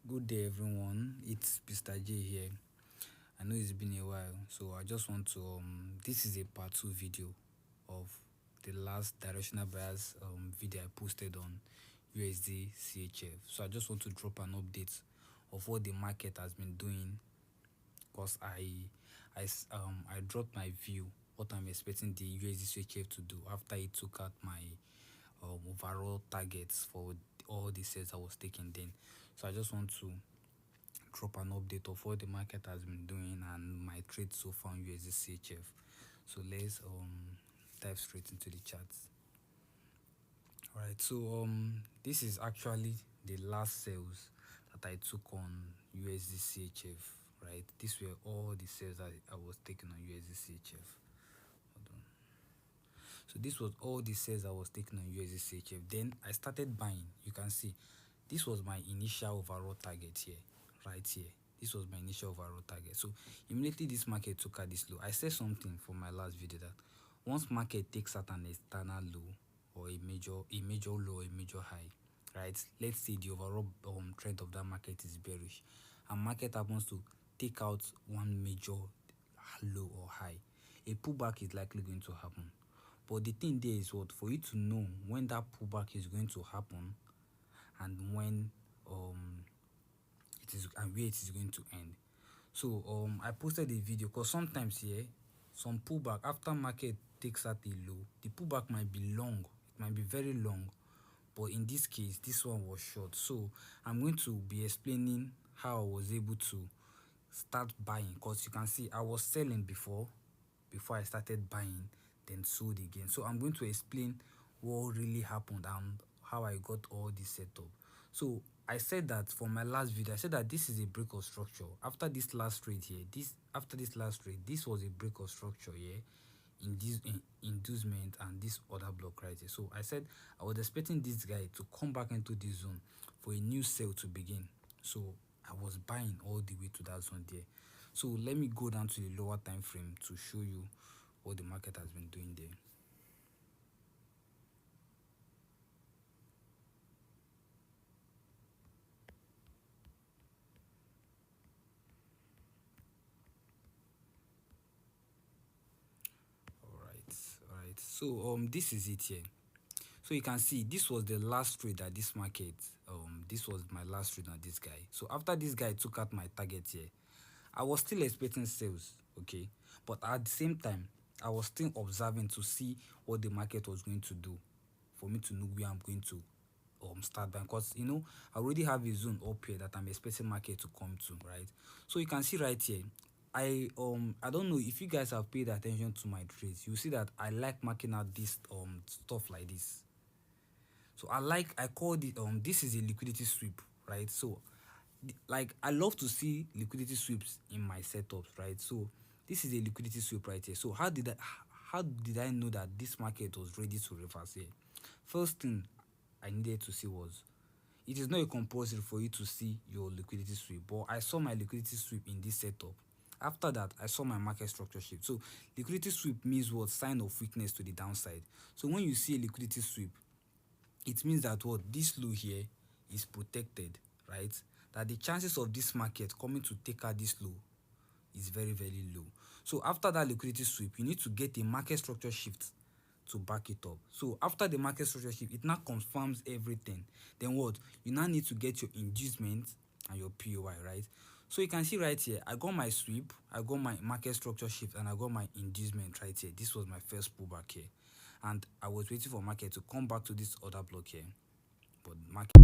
Good day, everyone. It's Mr. J here. I know it's been a while, so I just want to. This is a part two video of the last directional bias video I posted on USD CHF. So I just want to drop an update of what the market has been doing, because I dropped my view what I'm expecting the USD CHF to do after it took out my overall targets for all the sales I was taking then. So I just want to drop an update of what the market has been doing and my trade so far on USD CHF. So let's dive straight into the charts. Alright, so this is actually the last sales that I took on USD CHF. Right, these were all the sales that I was taking on USD CHF. Hold on. So this was all the sales I was taking on USD CHF. Then I started buying. You can see this was my initial overall target here, right here. This was my initial overall target. So immediately this market took out this low. I said something for my last video that once market takes out an external low or a major low or a major high, right? Let's say the overall trend of that market is bearish, and market happens to take out one major low or high, a pullback is likely going to happen. But the thing there is what, for you to know when that pullback is going to happen and when it is and where it is going to end. So I posted a video because sometimes here some pullback after market takes out a low, the pullback might be long, it might be very long, but in this case this one was short. So I'm going to be explaining how I was able to start buying, because you can see I was selling before I started buying, then sold again. So I'm going to explain what really happened and how I got all this set up. So I said that for my last video, I said that this is a break of structure. After this last trade here, this was a break of structure here in this inducement and this other block right here. So I said I was expecting this guy to come back into this zone for a new sale to begin. So I was buying all the way to that zone there. So let me go down to the lower time frame to show you what the market has been doing there. All right. So this is it here. So you can see this was the last trade at this market. This was my last trade on this guy. So after this guy took out my target here, I was still expecting sales, okay, but at the same time I was still observing to see what the market was going to do for me to know where I'm going to start buying, because I already have a zone up here that I'm expecting market to come to, right? So you can see right here, I don't know if you guys have paid attention to my trades. You see that I like marking out this stuff like this. So I call it this is a liquidity sweep, right? So like I love to see liquidity sweeps in my setups, right? So this is a liquidity sweep right here. So how did I know that this market was ready to reverse here? First thing I needed to see was, it is not a compulsory for you to see your liquidity sweep, but I saw my liquidity sweep in this setup. After that, I saw my market structure shift. So liquidity sweep means what? Sign of weakness to the downside. So when you see a liquidity sweep, it means that what, this low here is protected, right? That the chances of this market coming to take out this low is very, very low. So after that liquidity sweep, you need to get a market structure shift to back it up. So after the market structure shift, it now confirms everything. Then what? You now need to get your inducement and your POI, right? So you can see right here, I got my sweep, I got my market structure shift, and I got my inducement right here. This was my first pullback here. And I was waiting for market to come back to this other block here. But market